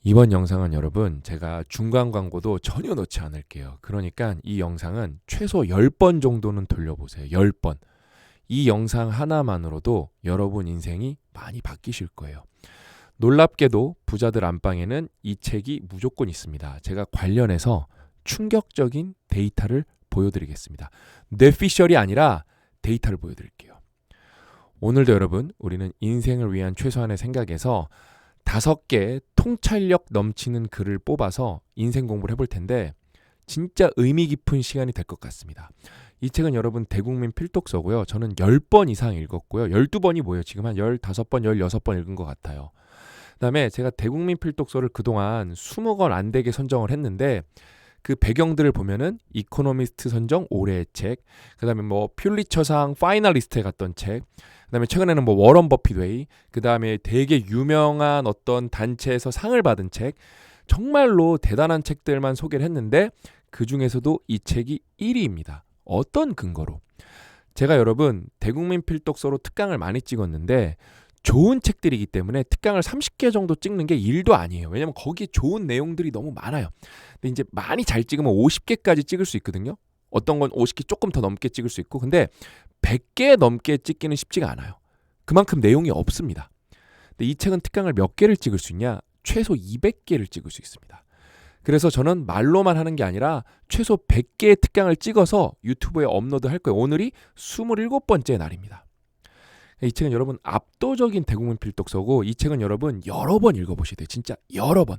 이번 영상은 여러분 제가 중간 광고도 전혀 넣지 않을게요. 그러니까 이 영상은 최소 10번 정도는 돌려보세요. 10번. 이 영상 하나만으로도 여러분 인생이 많이 바뀌실 거예요. 놀랍게도 부자들 안방에는 이 책이 무조건 있습니다. 제가 관련해서 충격적인 데이터를 보여드리겠습니다. 뇌피셜이 아니라 데이터를 보여드릴게요. 오늘도 여러분 우리는 인생을 위한 최소한의 생각에서 5개 통찰력 넘치는 글을 뽑아서 인생 공부를 해볼 텐데 진짜 의미 깊은 시간이 될 것 같습니다. 이 책은 여러분 대국민 필독서고요. 저는 10번 이상 읽었고요. 12번이 뭐예요? 지금 한 15번, 16번 읽은 것 같아요. 그 다음에 제가 대국민 필독서를 그동안 20권 안 되게 선정을 했는데 그 배경들을 보면은 이코노미스트 선정 올해의 책, 그 다음에 뭐 퓰리처상 파이널리스트에 갔던 책, 그 다음에 최근에는 뭐 워런 버핏 웨이, 그 다음에 되게 유명한 어떤 단체에서 상을 받은 책, 정말로 대단한 책들만 소개를 했는데 그 중에서도 이 책이 1위입니다. 어떤 근거로? 제가 여러분 대국민 필독서로 특강을 많이 찍었는데 좋은 책들이기 때문에 특강을 30개 정도 찍는 게 일도 아니에요. 왜냐면 거기에 좋은 내용들이 너무 많아요. 근데 이제 많이 잘 찍으면 50개까지 찍을 수 있거든요. 어떤 건 50개 조금 더 넘게 찍을 수 있고, 근데 100개 넘게 찍기는 쉽지가 않아요. 그만큼 내용이 없습니다. 근데 이 책은 특강을 몇 개를 찍을 수 있냐? 최소 200개를 찍을 수 있습니다. 그래서 저는 말로만 하는 게 아니라 최소 100개의 특강을 찍어서 유튜브에 업로드할 거예요. 오늘이 27번째 날입니다. 이 책은 여러분 압도적인 대국민 필독서고 이 책은 여러분 여러 번 읽어보셔야 돼요. 진짜 여러 번.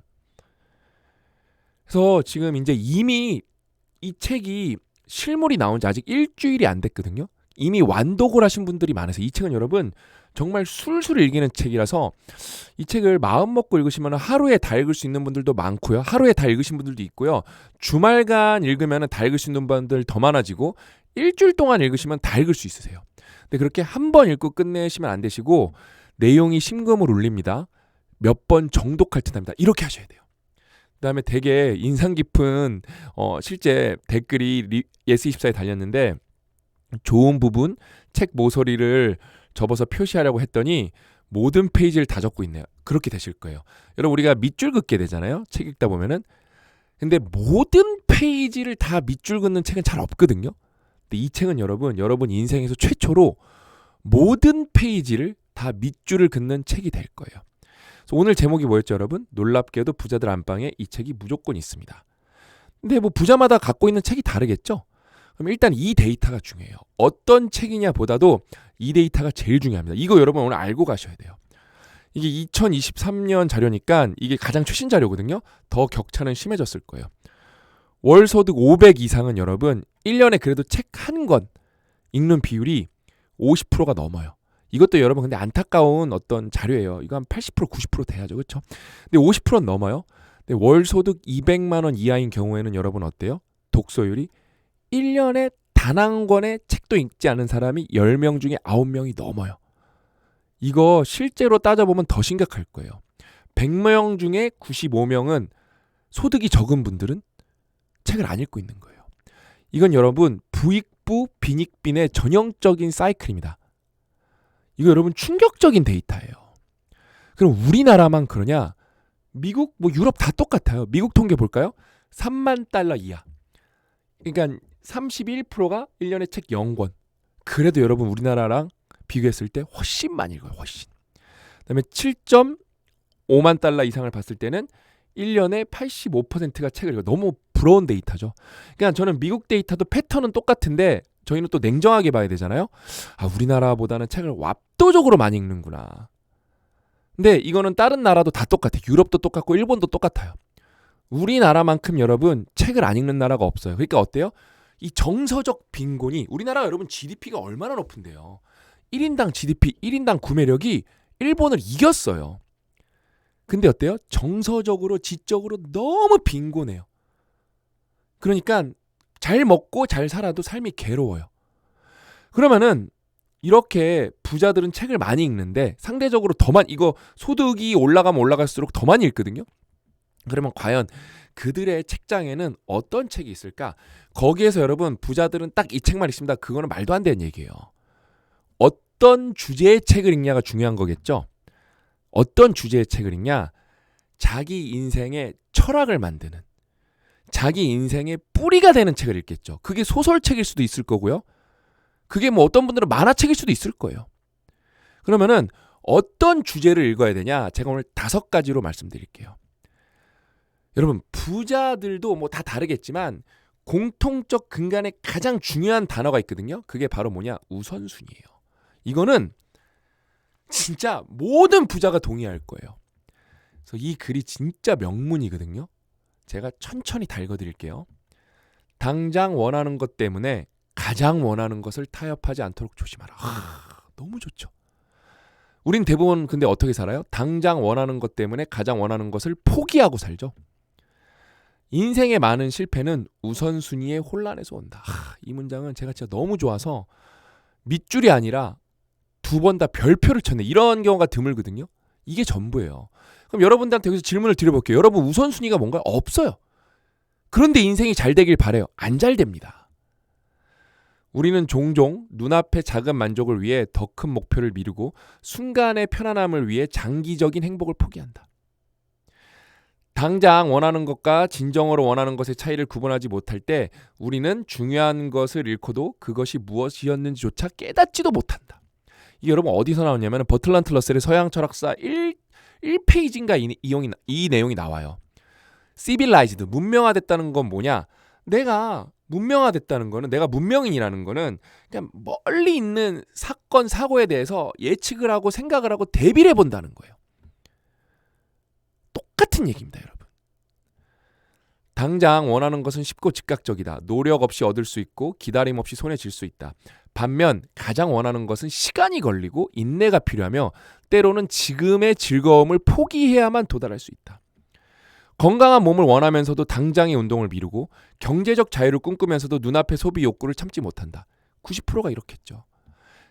그래서 지금 이제 이미 이 책이 실물이 나온 지 아직 일주일이 안 됐거든요. 이미 완독을 하신 분들이 많아서 이 책은 여러분 정말 술술 읽이는 책이라서 이 책을 마음 먹고 읽으시면 하루에 다 읽을 수 있는 분들도 많고요. 하루에 다 읽으신 분들도 있고요. 주말간 읽으면 다 읽을 수 있는 분들 더 많아지고 일주일 동안 읽으시면 다 읽을 수 있으세요. 근데 그렇게 한 번 읽고 끝내시면 안 되시고 내용이 심금을 울립니다. 몇 번 정독할 듯 합니다. 이렇게 하셔야 돼요. 그다음에 되게 인상 깊은 실제 댓글이 예스24에 달렸는데 좋은 부분 책 모서리를 접어서 표시하려고 했더니 모든 페이지를 다 적고 있네요. 그렇게 되실 거예요. 여러분 우리가 밑줄 긋게 되잖아요. 책 읽다 보면은. 근데 모든 페이지를 다 밑줄 긋는 책은 잘 없거든요. 근데 이 책은 여러분 인생에서 최초로 모든 페이지를 다 밑줄을 긋는 책이 될 거예요. 그래서 오늘 제목이 뭐였죠, 여러분? 놀랍게도 부자들 안방에 이 책이 무조건 있습니다. 근데 뭐 부자마다 갖고 있는 책이 다르겠죠? 그럼 일단 이 데이터가 중요해요. 어떤 책이냐 보다도 이 데이터가 제일 중요합니다. 이거 여러분 오늘 알고 가셔야 돼요. 이게 2023년 자료니까 이게 가장 최신 자료거든요. 더 격차는 심해졌을 거예요. 월 소득 500 이상은 여러분 1년에 그래도 책 한 권 읽는 비율이 50%가 넘어요. 이것도 여러분 근데 안타까운 어떤 자료예요. 이거 한 80% 90% 돼야죠. 그렇죠? 근데 50%는 넘어요. 근데 월 소득 200만 원 이하인 경우에는 여러분 어때요? 독서율이 1년에 단 한 권의 책도 읽지 않은 사람이 10명 중에 9명이 넘어요. 이거 실제로 따져보면 더 심각할 거예요. 100명 중에 95명은 소득이 적은 분들은 책을 안 읽고 있는 거예요. 이건 여러분 부익부 빈익빈의 전형적인 사이클입니다. 이거 여러분 충격적인 데이터예요. 그럼 우리나라만 그러냐? 미국, 뭐 유럽 다 똑같아요. 미국 통계 볼까요? 3만 달러 이하. 그러니까 31%가 1년에 책 0권. 그래도 여러분 우리나라랑 비교했을 때 훨씬 많이 읽어요. 훨씬. 그다음에 7.5만 달러 이상을 봤을 때는 1년에 85%가 책을 읽어요. 너무 부러운 데이터죠. 그러니까 저는 미국 데이터도 패턴은 똑같은데 저희는 또 냉정하게 봐야 되잖아요. 아, 우리나라보다는 책을 압도적으로 많이 읽는구나. 근데 이거는 다른 나라도 다 똑같아요. 유럽도 똑같고 일본도 똑같아요. 우리나라만큼 여러분 책을 안 읽는 나라가 없어요. 그러니까 어때요? 이 정서적 빈곤이 우리나라 여러분 GDP가 얼마나 높은데요. 1인당 GDP, 1인당 구매력이 일본을 이겼어요. 근데 어때요? 정서적으로, 지적으로 너무 빈곤해요. 그러니까 잘 먹고 잘 살아도 삶이 괴로워요. 그러면은 이렇게 부자들은 책을 많이 읽는데 상대적으로 이거 소득이 올라가면 올라갈수록 더 많이 읽거든요. 그러면 과연 그들의 책장에는 어떤 책이 있을까? 거기에서 여러분 부자들은 딱 이 책만 읽습니다. 그거는 말도 안 되는 얘기예요. 어떤 주제의 책을 읽냐가 중요한 거겠죠. 어떤 주제의 책을 읽냐? 자기 인생의 철학을 만드는, 자기 인생의 뿌리가 되는 책을 읽겠죠. 그게 소설책일 수도 있을 거고요. 그게 뭐 어떤 분들은 만화책일 수도 있을 거예요. 그러면은 어떤 주제를 읽어야 되냐? 제가 오늘 5가지로 말씀드릴게요. 여러분, 부자들도 뭐 다 다르겠지만 공통적 근간에 가장 중요한 단어가 있거든요. 그게 바로 뭐냐? 우선순위예요. 이거는 진짜 모든 부자가 동의할 거예요. 그래서 이 글이 진짜 명문이거든요. 제가 천천히 다 읽어드릴게요. 당장 원하는 것 때문에 가장 원하는 것을 타협하지 않도록 조심하라. 너무 좋죠. 우린 대부분 근데 어떻게 살아요? 당장 원하는 것 때문에 가장 원하는 것을 포기하고 살죠. 인생의 많은 실패는 우선순위의 혼란에서 온다. 이 문장은 제가 진짜 너무 좋아서 밑줄이 아니라 2번 다 별표를 쳤네. 이런 경우가 드물거든요. 이게 전부예요. 그럼 여러분들한테 여기서 질문을 드려볼게요. 여러분 우선순위가 뭔가요? 없어요. 그런데 인생이 잘 되길 바라요. 안 잘 됩니다. 우리는 종종 눈앞의 작은 만족을 위해 더 큰 목표를 미루고 순간의 편안함을 위해 장기적인 행복을 포기한다. 당장 원하는 것과 진정으로 원하는 것의 차이를 구분하지 못할 때 우리는 중요한 것을 잃고도 그것이 무엇이었는지조차 깨닫지도 못한다. 이게 여러분 어디서 나오냐면 버틀란트 러셀의 서양 철학사 1페이지인가 이 내용이 나와요. civilized, 문명화됐다는 건 뭐냐? 내가 문명화됐다는 거는, 내가 문명인이라는 거는 그냥 멀리 있는 사건, 사고에 대해서 예측을 하고 생각을 하고 대비를 해본다는 거예요. 똑같은 얘기입니다, 여러분. 당장 원하는 것은 쉽고 즉각적이다. 노력 없이 얻을 수 있고 기다림 없이 손에 쥘 수 있다. 반면 가장 원하는 것은 시간이 걸리고 인내가 필요하며 때로는 지금의 즐거움을 포기해야만 도달할 수 있다. 건강한 몸을 원하면서도 당장의 운동을 미루고 경제적 자유를 꿈꾸면서도 눈앞의 소비 욕구를 참지 못한다. 90%가 이렇겠죠.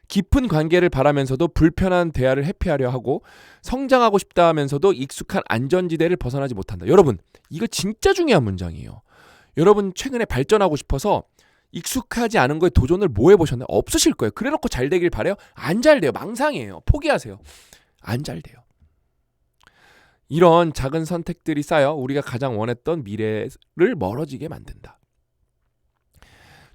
깊은 관계를 바라면서도 불편한 대화를 회피하려 하고 성장하고 싶다 하면서도 익숙한 안전지대를 벗어나지 못한다. 여러분, 이거 진짜 중요한 문장이에요. 여러분 최근에 발전하고 싶어서 익숙하지 않은 거에 도전을 뭐 해보셨나요? 없으실 거예요. 그래놓고 잘 되길 바래요? 안 잘 돼요. 망상이에요. 포기하세요. 안 잘 돼요. 이런 작은 선택들이 쌓여 우리가 가장 원했던 미래를 멀어지게 만든다.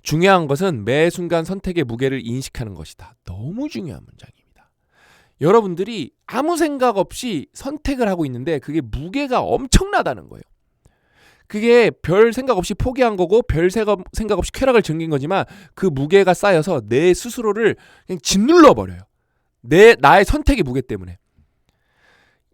중요한 것은 매 순간 선택의 무게를 인식하는 것이다. 너무 중요한 문장입니다. 여러분들이 아무 생각 없이 선택을 하고 있는데 그게 무게가 엄청나다는 거예요. 그게 별 생각 없이 포기한 거고 별 생각 없이 쾌락을 즐긴 거지만 그 무게가 쌓여서 내 스스로를 그냥 짓눌러 버려요. 나의 선택의 무게 때문에.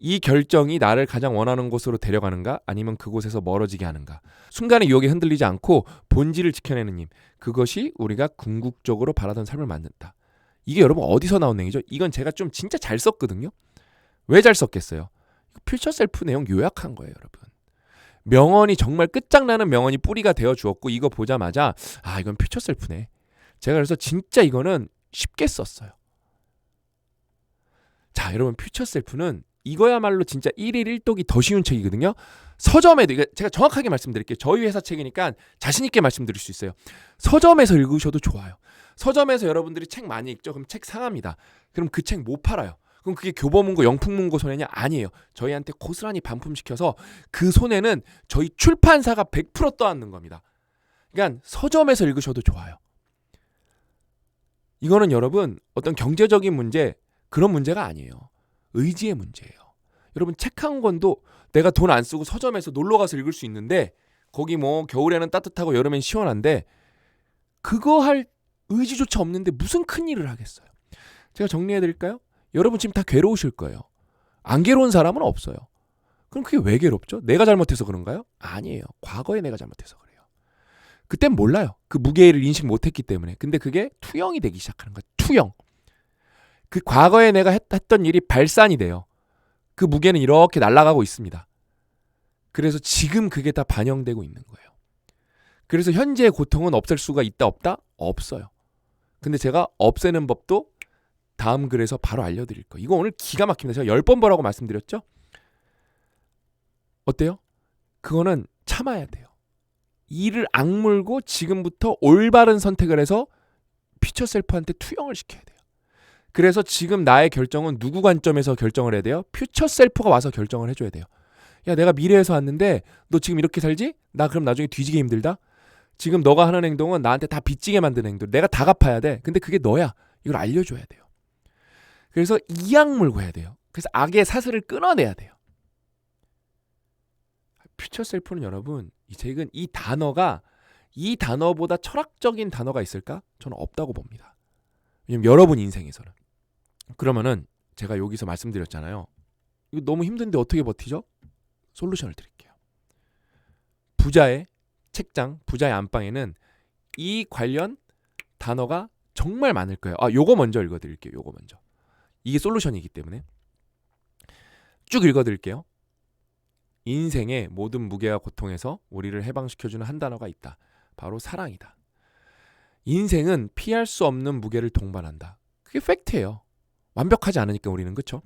이 결정이 나를 가장 원하는 곳으로 데려가는가 아니면 그곳에서 멀어지게 하는가. 순간의 유혹에 흔들리지 않고 본질을 지켜내는 힘. 그것이 우리가 궁극적으로 바라던 삶을 만든다. 이게 여러분 어디서 나온 내용이죠? 이건 제가 좀 진짜 잘 썼거든요. 왜 잘 썼겠어요? 퓨처 셀프 내용 요약한 거예요, 여러분. 명언이 정말 끝장나는 명언이 뿌리가 되어 주었고 이거 보자마자 이건 퓨처 셀프네. 제가 그래서 진짜 이거는 쉽게 썼어요. 자, 여러분 퓨처 셀프는 이거야말로 진짜 1일 1독이 더 쉬운 책이거든요. 서점에도, 제가 정확하게 말씀드릴게요. 저희 회사 책이니까 자신 있게 말씀드릴 수 있어요. 서점에서 읽으셔도 좋아요. 서점에서 여러분들이 책 많이 읽죠. 그럼 책 상합니다. 그럼 그 책 못 팔아요. 그럼 그게 교보문고, 영풍문고 손해냐? 아니에요. 저희한테 고스란히 반품시켜서 그 손해는 저희 출판사가 100% 떠안는 겁니다. 그러니까 서점에서 읽으셔도 좋아요. 이거는 여러분 어떤 경제적인 문제, 그런 문제가 아니에요. 의지의 문제예요. 여러분 책 한 권도 내가 돈 안 쓰고 서점에서 놀러 가서 읽을 수 있는데 거기 뭐 겨울에는 따뜻하고 여름엔 시원한데 그거 할 의지조차 없는데 무슨 큰일을 하겠어요. 제가 정리해 드릴까요? 여러분 지금 다 괴로우실 거예요. 안 괴로운 사람은 없어요. 그럼 그게 왜 괴롭죠? 내가 잘못해서 그런가요? 아니에요. 과거에 내가 잘못해서 그래요. 그땐 몰라요. 그 무게를 인식 못했기 때문에. 근데 그게 투영이 되기 시작하는 거예요. 투영. 그 과거에 내가 했던 일이 발산이 돼요. 그 무게는 이렇게 날아가고 있습니다. 그래서 지금 그게 다 반영되고 있는 거예요. 그래서 현재의 고통은 없앨 수가 있다 없다? 없어요. 근데 제가 없애는 법도 다음 글에서 바로 알려드릴 거예요. 이거 오늘 기가 막힙니다. 제가 10번 보라고 말씀드렸죠? 어때요? 그거는 참아야 돼요. 이를 악물고 지금부터 올바른 선택을 해서 퓨처 셀프한테 투영을 시켜야 돼요. 그래서 지금 나의 결정은 누구 관점에서 결정을 해야 돼요? 퓨처 셀프가 와서 결정을 해줘야 돼요. 야, 내가 미래에서 왔는데 너 지금 이렇게 살지? 나 그럼 나중에 뒤지게 힘들다? 지금 너가 하는 행동은 나한테 다 빚지게 만드는 행동. 내가 다 갚아야 돼. 근데 그게 너야. 이걸 알려줘야 돼요. 그래서 이악 물고 해야 돼요. 그래서 악의 사슬을 끊어내야 돼요. 퓨처 셀프는 여러분, 이 책은 이 단어보다 철학적인 단어가 있을까? 저는 없다고 봅니다. 왜냐면 여러분 인생에서는. 그러면은 제가 여기서 말씀드렸잖아요. 이거 너무 힘든데 어떻게 버티죠? 솔루션을 드릴게요. 부자의 책장, 부자의 안방에는 이 관련 단어가 정말 많을 거예요. 요거 먼저 읽어드릴게요. 요거 먼저. 이게 솔루션이기 때문에 쭉 읽어드릴게요. 인생의 모든 무게와 고통에서 우리를 해방시켜주는 한 단어가 있다. 바로 사랑이다. 인생은 피할 수 없는 무게를 동반한다. 그게 팩트예요. 완벽하지 않으니까 우리는. 그렇죠?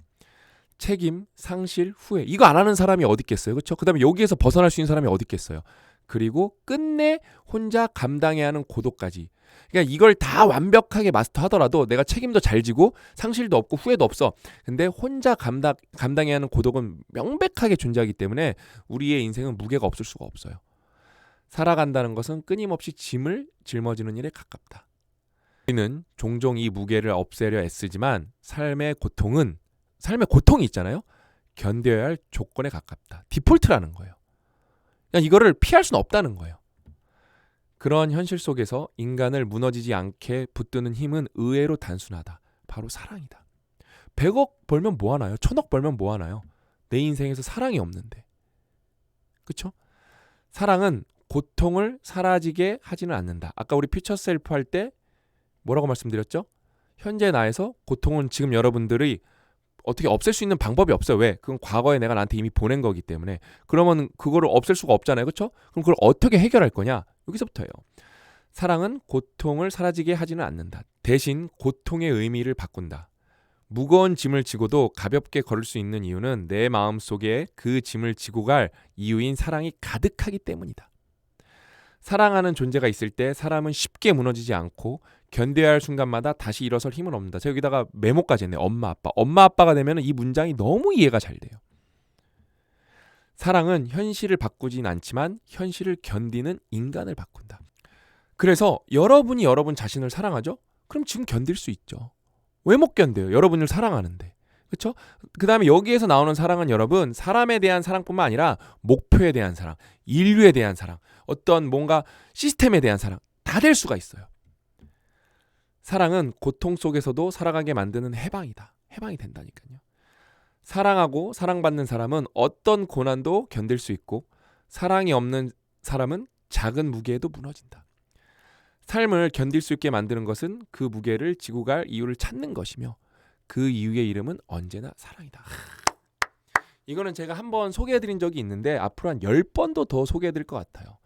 책임, 상실, 후회. 이거 안 하는 사람이 어디 있겠어요. 그렇죠? 그다음에 여기에서 벗어날 수 있는 사람이 어디 있겠어요. 그리고 끝내 혼자 감당해야 하는 고독까지. 그러니까 이걸 다 완벽하게 마스터하더라도 내가 책임도 잘 지고 상실도 없고 후회도 없어. 근데 혼자 감당해야 하는 고독은 명백하게 존재하기 때문에 우리의 인생은 무게가 없을 수가 없어요. 살아간다는 것은 끊임없이 짐을 짊어지는 일에 가깝다. 우리는 종종 이 무게를 없애려 애쓰지만 삶의 고통이 있잖아요. 견뎌야 할 조건에 가깝다. 디폴트라는 거예요. 그냥 이거를 피할 수는 없다는 거예요. 그런 현실 속에서 인간을 무너지지 않게 붙드는 힘은 의외로 단순하다. 바로 사랑이다. 100억 벌면 뭐 하나요? 1000억 벌면 뭐 하나요? 내 인생에서 사랑이 없는데. 그렇죠? 사랑은 고통을 사라지게 하지는 않는다. 아까 우리 퓨처 셀프 할 때 뭐라고 말씀드렸죠? 현재 나에서 고통은 지금 여러분들이 어떻게 없앨 수 있는 방법이 없어요. 왜? 그건 과거에 내가 나한테 이미 보낸 거기 때문에. 그러면 그거를 없앨 수가 없잖아요. 그렇죠? 그럼 그걸 어떻게 해결할 거냐? 여기서부터예요. 사랑은 고통을 사라지게 하지는 않는다. 대신 고통의 의미를 바꾼다. 무거운 짐을 지고도 가볍게 걸을 수 있는 이유는 내 마음속에 그 짐을 지고 갈 이유인 사랑이 가득하기 때문이다. 사랑하는 존재가 있을 때 사람은 쉽게 무너지지 않고 견뎌야 할 순간마다 다시 일어설 힘은 없는다. 제가 여기다가 메모까지 했네요. 엄마, 아빠. 엄마, 아빠가 되면 이 문장이 너무 이해가 잘 돼요. 사랑은 현실을 바꾸진 않지만 현실을 견디는 인간을 바꾼다. 그래서 여러분이 여러분 자신을 사랑하죠? 그럼 지금 견딜 수 있죠. 왜 못 견뎌요? 여러분을 사랑하는데. 그렇죠? 그다음에 여기에서 나오는 사랑은 여러분 사람에 대한 사랑뿐만 아니라 목표에 대한 사랑, 인류에 대한 사랑, 어떤 뭔가 시스템에 대한 사랑 다 될 수가 있어요. 사랑은 고통 속에서도 살아가게 만드는 해방이다. 해방이 된다니까요. 사랑하고 사랑받는 사람은 어떤 고난도 견딜 수 있고 사랑이 없는 사람은 작은 무게에도 무너진다. 삶을 견딜 수 있게 만드는 것은 그 무게를 지고 갈 이유를 찾는 것이며 그 이유의 이름은 언제나 사랑이다. 이거는 제가 한번 소개해드린 적이 있는데 앞으로 한 10번도 더 소개해드릴 것 같아요.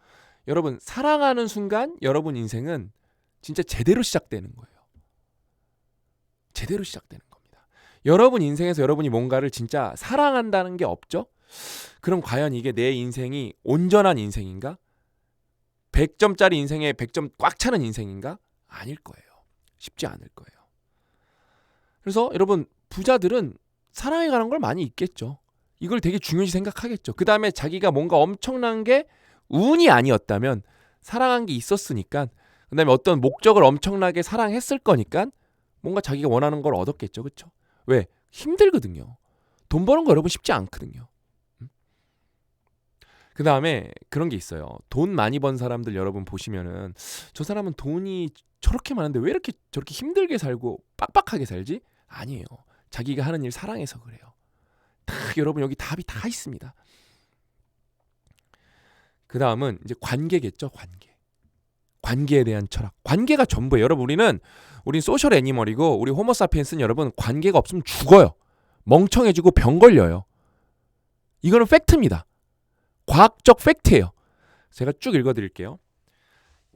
여러분 사랑하는 순간 여러분 인생은 진짜 제대로 시작되는 거예요. 제대로 시작되는 겁니다. 여러분 인생에서 여러분이 뭔가를 진짜 사랑한다는 게 없죠? 그럼 과연 이게 내 인생이 온전한 인생인가? 100점짜리 인생에 100점 꽉 차는 인생인가? 아닐 거예요. 쉽지 않을 거예요. 그래서 여러분 부자들은 사랑에 관한 걸 많이 있겠죠. 이걸 되게 중요시 생각하겠죠. 그 다음에 자기가 뭔가 엄청난 게 운이 아니었다면 사랑한 게 있었으니까 그 다음에 어떤 목적을 엄청나게 사랑했을 거니까 뭔가 자기가 원하는 걸 얻었겠죠. 그렇죠? 왜? 힘들거든요. 돈 버는 거 여러분 쉽지 않거든요. 그 다음에 그런 게 있어요. 돈 많이 번 사람들 여러분 보시면은 저 사람은 돈이 저렇게 많은데 왜 이렇게 저렇게 힘들게 살고 빡빡하게 살지? 아니에요. 자기가 하는 일 사랑해서 그래요. 다 여러분 여기 답이 다 있습니다. 그 다음은 이제 관계겠죠. 관계에 대한 철학. 관계가 전부예요. 여러분 우린 소셜 애니멀이고 우리 호모사피엔스는 여러분 관계가 없으면 죽어요. 멍청해지고 병 걸려요. 이거는 팩트입니다. 과학적 팩트예요. 제가 쭉 읽어드릴게요.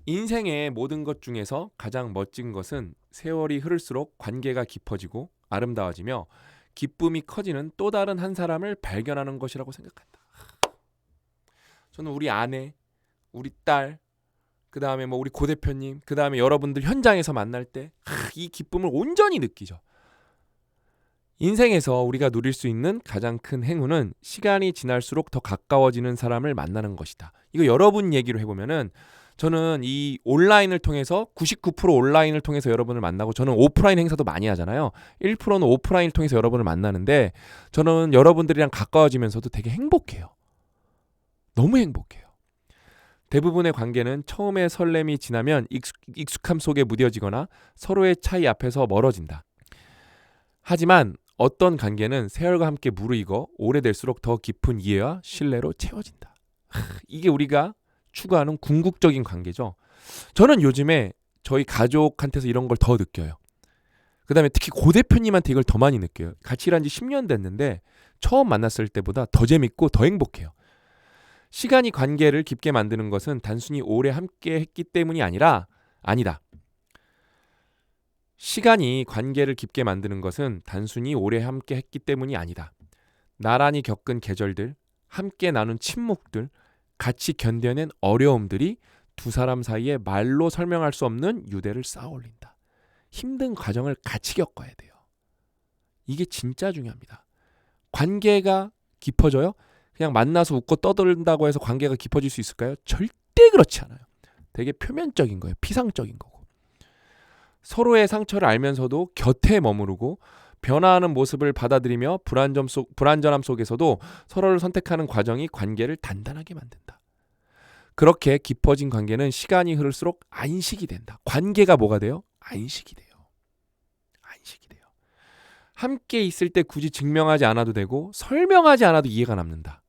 인생의 모든 것 중에서 가장 멋진 것은 세월이 흐를수록 관계가 깊어지고 아름다워지며 기쁨이 커지는 또 다른 한 사람을 발견하는 것이라고 생각한다. 저는 우리 아내, 우리 딸, 그 다음에 뭐 우리 고 대표님, 그 다음에 여러분들 현장에서 만날 때 이 기쁨을 온전히 느끼죠. 인생에서 우리가 누릴 수 있는 가장 큰 행운은 시간이 지날수록 더 가까워지는 사람을 만나는 것이다. 이거 여러분 얘기로 해보면은 저는 이 온라인을 통해서 99% 온라인을 통해서 여러분을 만나고 저는 오프라인 행사도 많이 하잖아요. 1%는 오프라인을 통해서 여러분을 만나는데 저는 여러분들이랑 가까워지면서도 되게 행복해요. 너무 행복해요. 대부분의 관계는 처음에 설렘이 지나면 익숙함 속에 무뎌지거나 서로의 차이 앞에서 멀어진다. 하지만 어떤 관계는 세월과 함께 무르익어 오래될수록 더 깊은 이해와 신뢰로 채워진다. 이게 우리가 추구하는 궁극적인 관계죠. 저는 요즘에 저희 가족한테서 이런 걸 더 느껴요. 그 다음에 특히 고 대표님한테 이걸 더 많이 느껴요. 같이 일한 지 10년 됐는데 처음 만났을 때보다 더 재밌고 더 행복해요. 시간이 관계를 깊게 만드는 것은 단순히 오래 함께 했기 때문이 아니다. 시간이 관계를 깊게 만드는 것은 단순히 오래 함께 했기 때문이 아니다. 나란히 겪은 계절들, 함께 나눈 침묵들, 같이 견뎌낸 어려움들이 두 사람 사이에 말로 설명할 수 없는 유대를 쌓아 올린다. 힘든 과정을 같이 겪어야 돼요. 이게 진짜 중요합니다. 관계가 깊어져요? 그냥 만나서 웃고 떠든다고 해서 관계가 깊어질 수 있을까요? 절대 그렇지 않아요. 되게 표면적인 거예요. 피상적인 거고. 서로의 상처를 알면서도 곁에 머무르고 변화하는 모습을 받아들이며 불안전함 속에서도 서로를 선택하는 과정이 관계를 단단하게 만든다. 그렇게 깊어진 관계는 시간이 흐를수록 안식이 된다. 관계가 뭐가 돼요? 안식이 돼요. 안식이 돼요. 함께 있을 때 굳이 증명하지 않아도 되고 설명하지 않아도 이해가 남는다.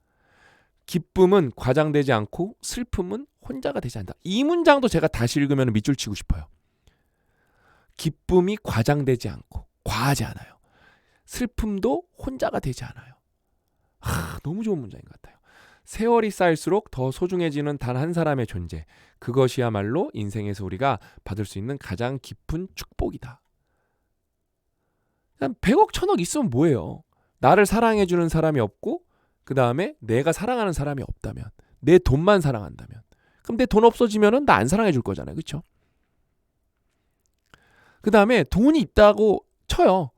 기쁨은 과장되지 않고 슬픔은 혼자가 되지 않는다. 이 문장도 제가 다시 읽으면 밑줄 치고 싶어요. 기쁨이 과장되지 않고 과하지 않아요. 슬픔도 혼자가 되지 않아요. 너무 좋은 문장인 것 같아요. 세월이 쌓일수록 더 소중해지는 단 한 사람의 존재. 그것이야말로 인생에서 우리가 받을 수 있는 가장 깊은 축복이다. 그냥 100억, 1000억 있으면 뭐예요? 나를 사랑해주는 사람이 없고 그 다음에 내가 사랑하는 사람이 없다면, 내 돈만 사랑한다면, 그럼 내 돈 없어지면 나 안 사랑해 줄 거잖아요. 그렇죠? 그 다음에 돈이 있다고 쳐요.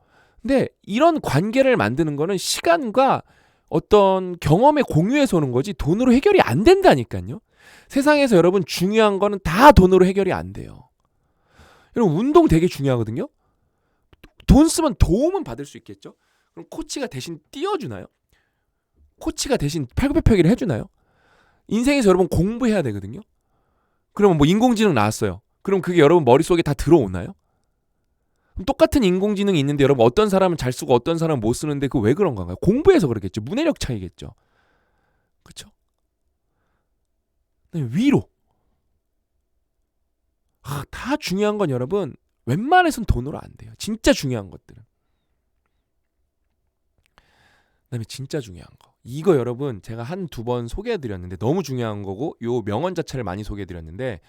근데 이런 관계를 만드는 거는 시간과 어떤 경험의 공유에서 오는 거지 돈으로 해결이 안 된다니까요. 세상에서 여러분 중요한 거는 다 돈으로 해결이 안 돼요. 여러분 운동 되게 중요하거든요. 돈 쓰면 도움은 받을 수 있겠죠. 그럼 코치가 대신 띄워주나요? 코치가 대신 팔굽혀펴기를 해주나요? 인생에서 여러분 공부해야 되거든요. 그러면 뭐 인공지능 나왔어요. 그럼 그게 여러분 머릿속에 다 들어오나요? 똑같은 인공지능이 있는데 여러분 어떤 사람은 잘 쓰고 어떤 사람은 못 쓰는데 그 왜 그런 건가요? 공부해서 그러겠죠. 문해력 차이겠죠. 그렇죠? 위로. 다 중요한 건 여러분 웬만해선 돈으로 안 돼요. 진짜 중요한 것들은. 그다음에 진짜 중요한 거. 이거 여러분 제가 한두 번 소개해드렸는데 너무 중요한 거고 요 명언 자체를 많이 소개해드렸는데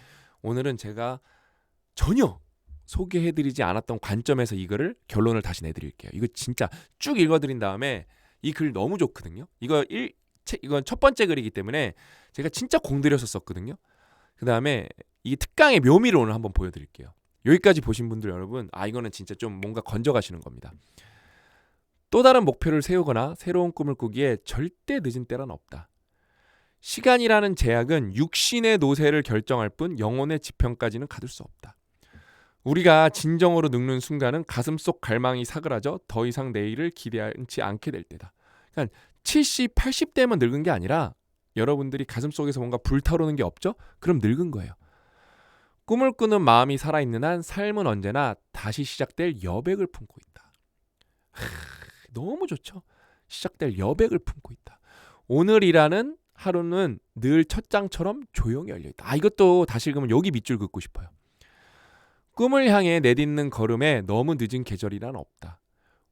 오늘은 제가 전혀 소개해드리지 않았던 관점에서 이거를 결론을 다시 내드릴게요. 이거 진짜 쭉 읽어드린 다음에 이 글 너무 좋거든요. 이건 첫 번째 글이기 때문에 제가 진짜 공들여서 썼거든요. 그 다음에 이 특강의 묘미를 오늘 한번 보여드릴게요. 여기까지 보신 분들 여러분 이거는 진짜 좀 뭔가 건져가시는 겁니다. 또 다른 목표를 세우거나 새로운 꿈을 꾸기에 절대 늦은 때란 없다. 시간이라는 제약은 육신의 노쇠를 결정할 뿐 영혼의 지평까지는 가둘 수 없다. 우리가 진정으로 늙는 순간은 가슴속 갈망이 사그라져 더 이상 내일을 기대하지 않게 될 때다. 그러니까 70, 80대면 늙은 게 아니라 여러분들이 가슴속에서 뭔가 불타오르는 게 없죠? 그럼 늙은 거예요. 꿈을 꾸는 마음이 살아있는 한 삶은 언제나 다시 시작될 여백을 품고 있다. 너무 좋죠? 시작될 여백을 품고 있다. 오늘이라는 하루는 늘 첫 장처럼 조용히 열려있다. 이것도 다시 읽으면 여기 밑줄 긋고 싶어요. 꿈을 향해 내딛는 걸음에 너무 늦은 계절이란 없다.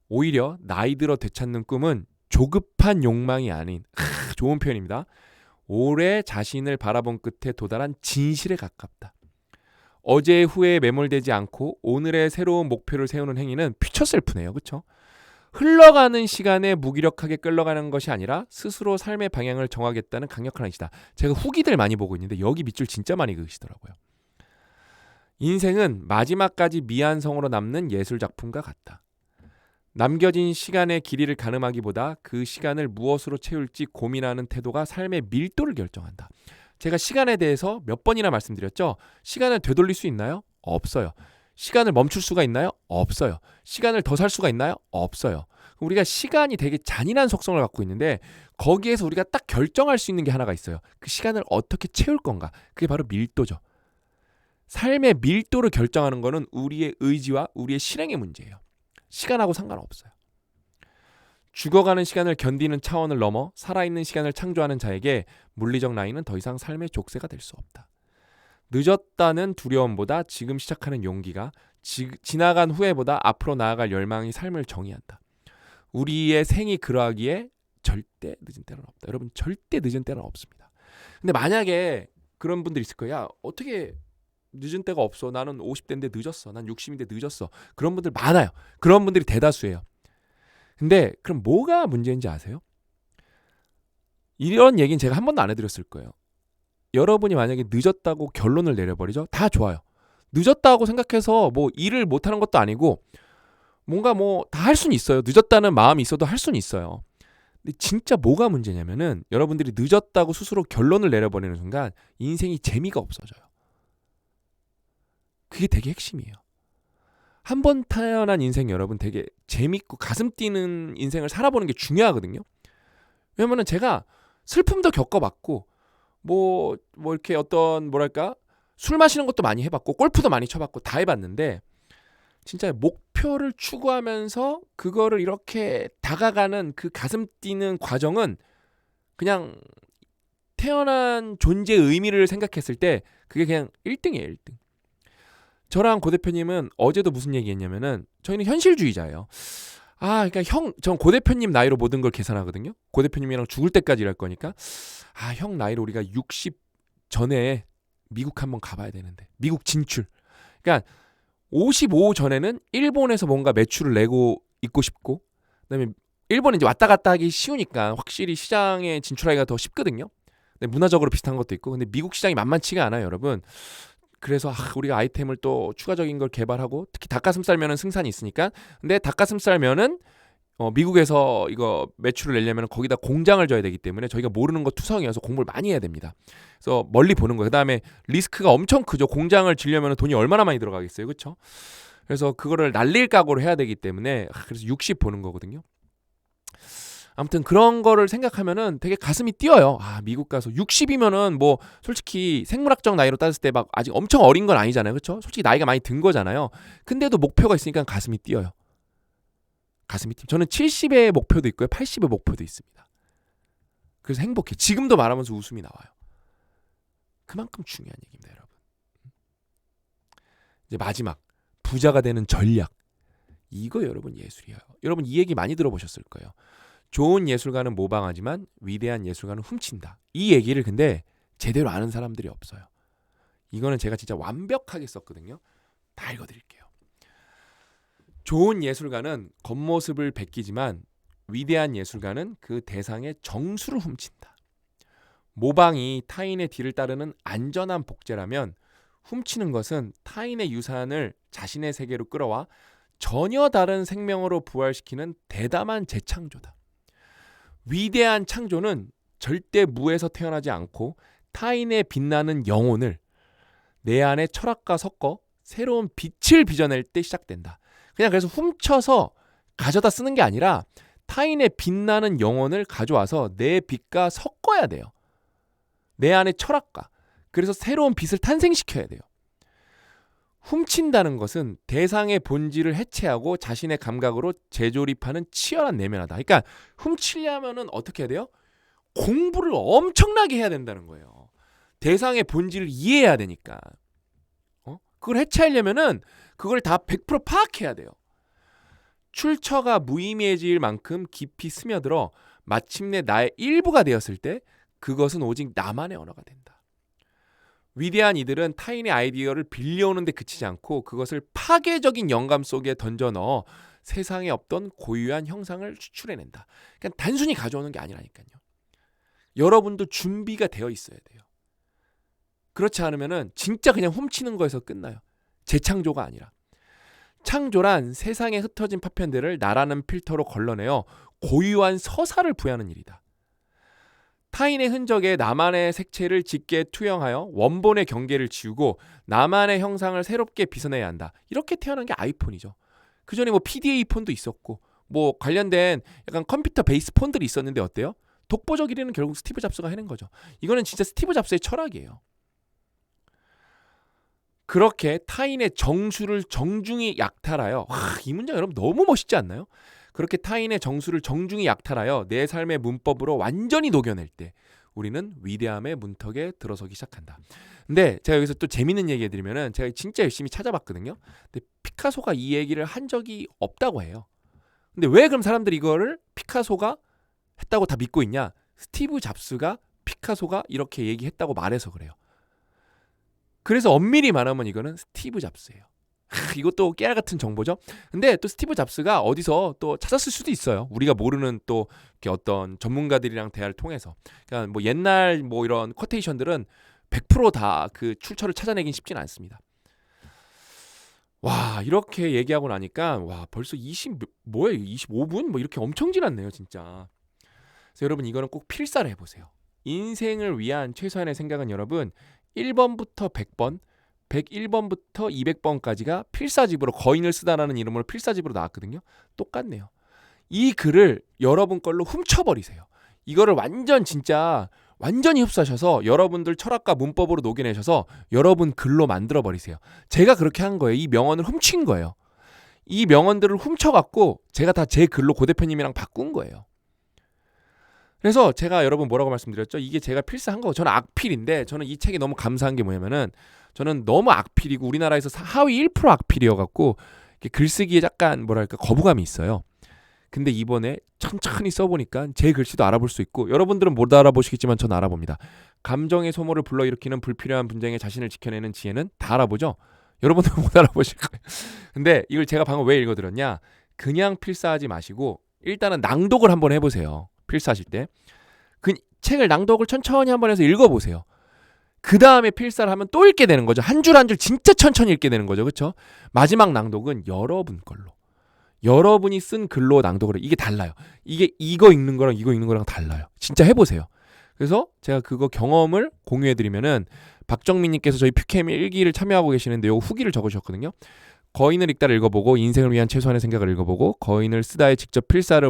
오히려 나이 들어 되찾는 꿈은 조급한 욕망이 아닌 좋은 표현입니다. 오래 자신을 바라본 끝에 도달한 진실에 가깝다. 어제의 후회에 매몰되지 않고 오늘의 새로운 목표를 세우는 행위는 퓨처셀프네요. 그렇죠? 흘러가는 시간에 무기력하게 끌려가는 것이 아니라 스스로 삶의 방향을 정하겠다는 강력한 의지다. 제가 후기들 많이 보고 있는데 여기 밑줄 진짜 많이 그으시더라고요. 인생은 마지막까지 미완성으로 남는 예술작품과 같다. 남겨진 시간의 길이를 가늠하기보다 그 시간을 무엇으로 채울지 고민하는 태도가 삶의 밀도를 결정한다. 제가 시간에 대해서 몇 번이나 말씀드렸죠. 시간을 되돌릴 수 있나요? 없어요. 시간을 멈출 수가 있나요? 없어요. 시간을 더 살 수가 있나요? 없어요. 우리가 시간이 되게 잔인한 속성을 갖고 있는데 거기에서 우리가 딱 결정할 수 있는 게 하나가 있어요. 그 시간을 어떻게 채울 건가? 그게 바로 밀도죠. 삶의 밀도를 결정하는 거는 우리의 의지와 우리의 실행의 문제예요. 시간하고 상관없어요. 죽어가는 시간을 견디는 차원을 넘어 살아있는 시간을 창조하는 자에게 물리적 나이는 더 이상 삶의 족쇄가 될 수 없다. 늦었다는 두려움보다 지금 시작하는 용기가 지나간 후회보다 앞으로 나아갈 열망이 삶을 정의한다. 우리의 생이 그러하기에 절대 늦은 때는 없다. 여러분, 절대 늦은 때는 없습니다. 근데 만약에 그런 분들 있을 거야. 어떻게 늦은 때가 없어. 나는 50대인데 늦었어. 난 60인데 늦었어. 그런 분들 많아요. 그런 분들이 대다수예요. 근데 그럼 뭐가 문제인지 아세요? 이런 얘기는 제가 한 번도 안 해드렸을 거예요. 여러분이 만약에 늦었다고 결론을 내려버리죠? 다 좋아요. 늦었다고 생각해서 뭐 일을 못하는 것도 아니고 뭔가 뭐 다 할 수는 있어요. 늦었다는 마음이 있어도 할 수는 있어요. 근데 진짜 뭐가 문제냐면은 여러분들이 늦었다고 스스로 결론을 내려버리는 순간 인생이 재미가 없어져요. 그게 되게 핵심이에요. 한 번 태어난 인생 여러분 되게 재밌고 가슴 뛰는 인생을 살아보는 게 중요하거든요. 왜냐면은 제가 슬픔도 겪어봤고 뭐 이렇게 어떤 뭐랄까 술 마시는 것도 많이 해봤고 골프도 많이 쳐봤고 다 해봤는데 진짜 목표를 추구하면서 그거를 이렇게 다가가는 그 가슴 뛰는 과정은 그냥 태어난 존재의 의미를 생각했을 때 그게 그냥 1등이에요. 1등. 저랑 고 대표님은 어제도 무슨 얘기했냐면은 저희는 현실주의자예요. 그러니까 전 고 대표님 나이로 모든 걸 계산하거든요. 고 대표님이랑 죽을 때까지 일할 거니까 형 나이로 우리가 60 전에 미국 한번 가봐야 되는데 미국 진출. 그러니까 55 전에는 일본에서 뭔가 매출을 내고 있고 싶고 그다음에 일본에 이제 왔다 갔다 하기 쉬우니까 확실히 시장에 진출하기가 더 쉽거든요. 근데 문화적으로 비슷한 것도 있고 근데 미국 시장이 만만치가 않아요, 여러분. 그래서 우리가 아이템을 또 추가적인 걸 개발하고 특히 닭가슴살면은 승산이 있으니까 근데 닭가슴살면은 미국에서 이거 매출을 내려면 거기다 공장을 져야 되기 때문에 저희가 모르는 거 투성이어서 공부를 많이 해야 됩니다. 그래서 멀리 보는 거예요. 그다음에 리스크가 엄청 크죠. 공장을 지려면 돈이 얼마나 많이 들어가겠어요. 그렇죠? 그래서 그거를 날릴 각오를 해야 되기 때문에 그래서 60 보는 거거든요. 아무튼 그런 거를 생각하면은 되게 가슴이 뛰어요. 미국 가서 60이면은 뭐 솔직히 생물학적 나이로 따졌을 때 막 아직 엄청 어린 건 아니잖아요. 그렇죠? 솔직히 나이가 많이 든 거잖아요. 근데도 목표가 있으니까 가슴이 뛰어요. 가슴이 뛰어요. 저는 70의 목표도 있고요. 80의 목표도 있습니다. 그래서 행복해. 지금도 말하면서 웃음이 나와요. 그만큼 중요한 얘기입니다, 여러분. 이제 마지막 부자가 되는 전략. 이거 여러분 예술이에요. 여러분 이 얘기 많이 들어보셨을 거예요. 좋은 예술가는 모방하지만 위대한 예술가는 훔친다. 이 얘기를 근데 제대로 아는 사람들이 없어요. 이거는 제가 진짜 완벽하게 썼거든요. 다 읽어드릴게요. 좋은 예술가는 겉모습을 베끼지만 위대한 예술가는 그 대상의 정수를 훔친다. 모방이 타인의 뒤를 따르는 안전한 복제라면 훔치는 것은 타인의 유산을 자신의 세계로 끌어와 전혀 다른 생명으로 부활시키는 대담한 재창조다. 위대한 창조는 절대 무에서 태어나지 않고 타인의 빛나는 영혼을 내 안의 철학과 섞어 새로운 빛을 빚어낼 때 시작된다. 그냥 그래서 훔쳐서 가져다 쓰는 게 아니라 타인의 빛나는 영혼을 가져와서 내 빛과 섞어야 돼요. 내 안의 철학과. 그래서 새로운 빛을 탄생시켜야 돼요. 훔친다는 것은 대상의 본질을 해체하고 자신의 감각으로 재조립하는 치열한 내면하다. 그러니까 훔치려면은 어떻게 해야 돼요? 공부를 엄청나게 해야 된다는 거예요. 대상의 본질을 이해해야 되니까. 그걸 해체하려면은 그걸 다 100% 파악해야 돼요. 출처가 무의미해질 만큼 깊이 스며들어 마침내 나의 일부가 되었을 때 그것은 오직 나만의 언어가 된다. 위대한 이들은 타인의 아이디어를 빌려오는 데 그치지 않고 그것을 파괴적인 영감 속에 던져 넣어 세상에 없던 고유한 형상을 추출해낸다. 그냥 단순히 가져오는 게 아니라니까요. 여러분도 준비가 되어 있어야 돼요. 그렇지 않으면은 진짜 그냥 훔치는 거에서 끝나요. 재창조가 아니라. 창조란 세상에 흩어진 파편들을 나라는 필터로 걸러내어 고유한 서사를 부여하는 일이다. 타인의 흔적에 나만의 색채를 짙게 투영하여 원본의 경계를 지우고 나만의 형상을 새롭게 빚어내야 한다. 이렇게 태어난 게 아이폰이죠. 그 전에 뭐 PDA 폰도 있었고 뭐 관련된 약간 컴퓨터 베이스 폰들이 있었는데 어때요? 독보적 1위는 결국 스티브 잡스가 해낸 거죠. 이거는 진짜 스티브 잡스의 철학이에요. 그렇게 타인의 정수를 정중히 약탈하여, 이 문장 여러분 너무 멋있지 않나요? 그렇게 타인의 정수를 정중히 약탈하여 내 삶의 문법으로 완전히 녹여낼 때 우리는 위대함의 문턱에 들어서기 시작한다. 근데 제가 여기서 또 재밌는 얘기 해드리면은, 제가 진짜 열심히 찾아봤거든요. 근데 피카소가 이 얘기를 한 적이 없다고 해요. 근데 왜 그럼 사람들이 이거를 피카소가 했다고 다 믿고 있냐? 스티브 잡스가 피카소가 이렇게 얘기했다고 말해서 그래요. 그래서 엄밀히 말하면 이거는 스티브 잡스예요. 이것도 깨알 같은 정보죠. 근데 또 스티브 잡스가 어디서 또 찾았을 수도 있어요. 우리가 모르는 또 이렇게 어떤 전문가들이랑 대화를 통해서. 그러니까 뭐 옛날 뭐 이런 쿼테이션들은 100% 다 그 출처를 찾아내긴 쉽진 않습니다. 와, 이렇게 얘기하고 나니까 와, 벌써 25분 뭐 이렇게 엄청 지났네요, 진짜. 그래서 여러분 이거는 꼭 필사를 해보세요. 인생을 위한 최소한의 생각은 여러분 1번부터 100번, 101번부터 200번까지가 필사집으로, 거인을 쓰다라는 이름으로 필사집으로 나왔거든요. 똑같네요. 이 글을 여러분 걸로 훔쳐버리세요. 이거를 완전히 흡수하셔서 여러분들 철학과 문법으로 녹여내셔서 여러분 글로 만들어버리세요. 제가 그렇게 한 거예요. 이 명언을 훔친 거예요. 이 명언들을 훔쳐갖고 제가 다 제 글로 고 대표님이랑 바꾼 거예요. 그래서 제가 여러분 뭐라고 말씀드렸죠? 이게 제가 필사한 거고, 저는 악필인데, 저는 이 책에 너무 감사한 게 뭐냐면은, 저는 너무 악필이고 우리나라에서 하위 1% 악필이어갖고 글쓰기에 약간 뭐랄까 거부감이 있어요. 근데 이번에 천천히 써보니까 제 글씨도 알아볼 수 있고, 여러분들은 못 알아보시겠지만 전 알아봅니다. 감정의 소모를 불러일으키는 불필요한 분쟁에 자신을 지켜내는 지혜는 다 알아보죠? 여러분들은 못 알아보실 거예요. 근데 이걸 제가 방금 왜 읽어드렸냐? 그냥 필사하지 마시고 일단은 낭독을 한번 해보세요. 필사하실 때 그 책을 낭독을 천천히 한번 해서 읽어보세요. 그 다음에 필사를 하면 또 읽게 되는 거죠. 한 줄 한 줄 진짜 천천히 읽게 되는 거죠. 그렇죠? 마지막 낭독은 여러분 걸로, 여러분이 쓴 글로 낭독을 해요. 이게 달라요. 이게 이거 읽는 거랑 이거 읽는 거랑 달라요. 진짜 해보세요. 그래서 제가 그거 경험을 공유해드리면은, 박정민님께서 저희 퓨캠 일기를 참여하고 계시는데 요 후기를 적으셨거든요. 거인을 읽다를 읽어보고 인생을 위한 최소한의 생각을 읽어보고 거인을 쓰다에 직접 필사를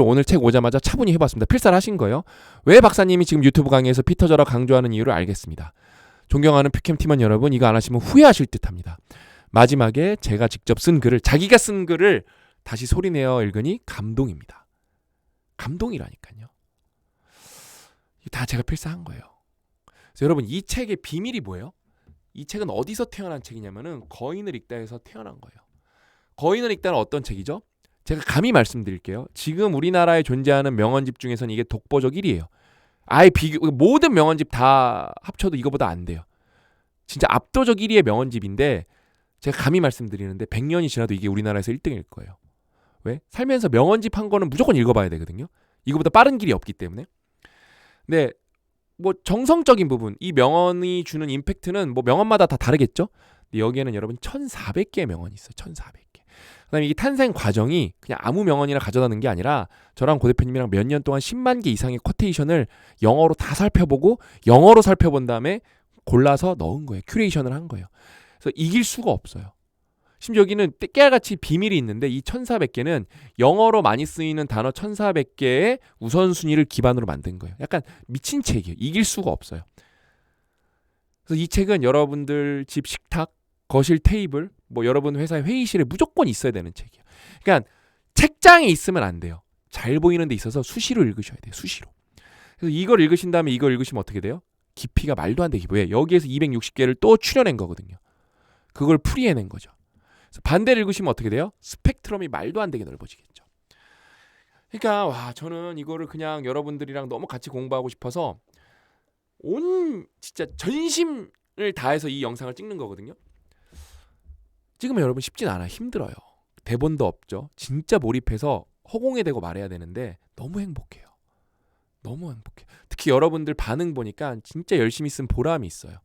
오늘 책 오자마자 차분히 해봤습니다. 필사를 하신 거예요. 왜 박사님이 지금 유튜브 강의에서 피터저라 강조하는 이유를 알겠습니다. 존경하는 퓨캠 팀원 여러분, 이거 안 하시면 후회하실 듯합니다. 마지막에 제가 직접 쓴 글을, 자기가 쓴 글을 다시 소리내어 읽으니 감동입니다. 감동이라니까요. 다 제가 필사한 거예요. 그래서 여러분 이 책의 비밀이 뭐예요? 이 책은 어디서 태어난 책이냐면은 거인을 읽다에서 태어난 거예요. 거인을 읽다는 어떤 책이죠? 제가 감히 말씀드릴게요. 지금 우리나라에 존재하는 명언집 중에서는 이게 독보적 1위예요. 아예 모든 명언집 다 합쳐도 이거보다 안 돼요. 진짜 압도적 1위의 명언집인데, 제가 감히 말씀드리는데 100년이 지나도 이게 우리나라에서 1등일 거예요. 왜? 살면서 명언집 한 거는 무조건 읽어봐야 되거든요. 이거보다 빠른 길이 없기 때문에. 근데 뭐 정성적인 부분, 이 명언이 주는 임팩트는 뭐 명언마다 다 다르겠죠. 근데 여기에는 여러분 1400개의 명언이 있어요. 1400개. 그다음에 이 탄생 과정이 그냥 아무 명언이나 가져다 놓은 게 아니라, 저랑 고 대표님이랑 몇 년 동안 10만 개 이상의 쿼테이션을 영어로 다 살펴보고 영어로 살펴본 다음에 골라서 넣은 거예요. 큐레이션을 한 거예요. 그래서 이길 수가 없어요. 심지어 여기는 깨알같이 비밀이 있는데, 이 1400개는 영어로 많이 쓰이는 단어 1400개의 우선순위를 기반으로 만든 거예요. 약간 미친 책이에요. 이길 수가 없어요. 그래서 이 책은 여러분들 집 식탁, 거실 테이블, 뭐 여러분 회사의 회의실에 무조건 있어야 되는 책이에요. 그러니까 책장에 있으면 안 돼요. 잘 보이는 데 있어서 수시로 읽으셔야 돼요. 수시로. 그래서 이걸 읽으신 다음에 이걸 읽으시면 어떻게 돼요? 깊이가 말도 안 되게 보여요. 여기에서 260개를 또 추려낸 거거든요. 그걸 풀이해낸 거죠. 그래서 반대를 읽으시면 어떻게 돼요? 스펙트럼이 말도 안 되게 넓어지겠죠. 그러니까 와, 저는 이거를 그냥 여러분들이랑 너무 같이 공부하고 싶어서 진짜 전심을 다해서 이 영상을 찍는 거거든요. 찍으면 여러분 쉽진 않아요. 힘들어요. 대본도 없죠. 진짜 몰입해서 허공에 대고 말해야 되는데 너무 행복해요. 너무 행복해요. 특히 여러분들 반응 보니까 진짜 열심히 쓴 보람이 있어요.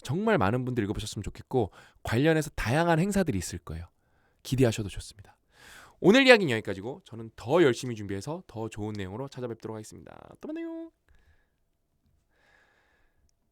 정말 많은 분들 읽어보셨으면 좋겠고 관련해서 다양한 행사들이 있을 거예요. 기대하셔도 좋습니다. 오늘 이야기는 여기까지고 저는 더 열심히 준비해서 더 좋은 내용으로 찾아뵙도록 하겠습니다. 또 만나요.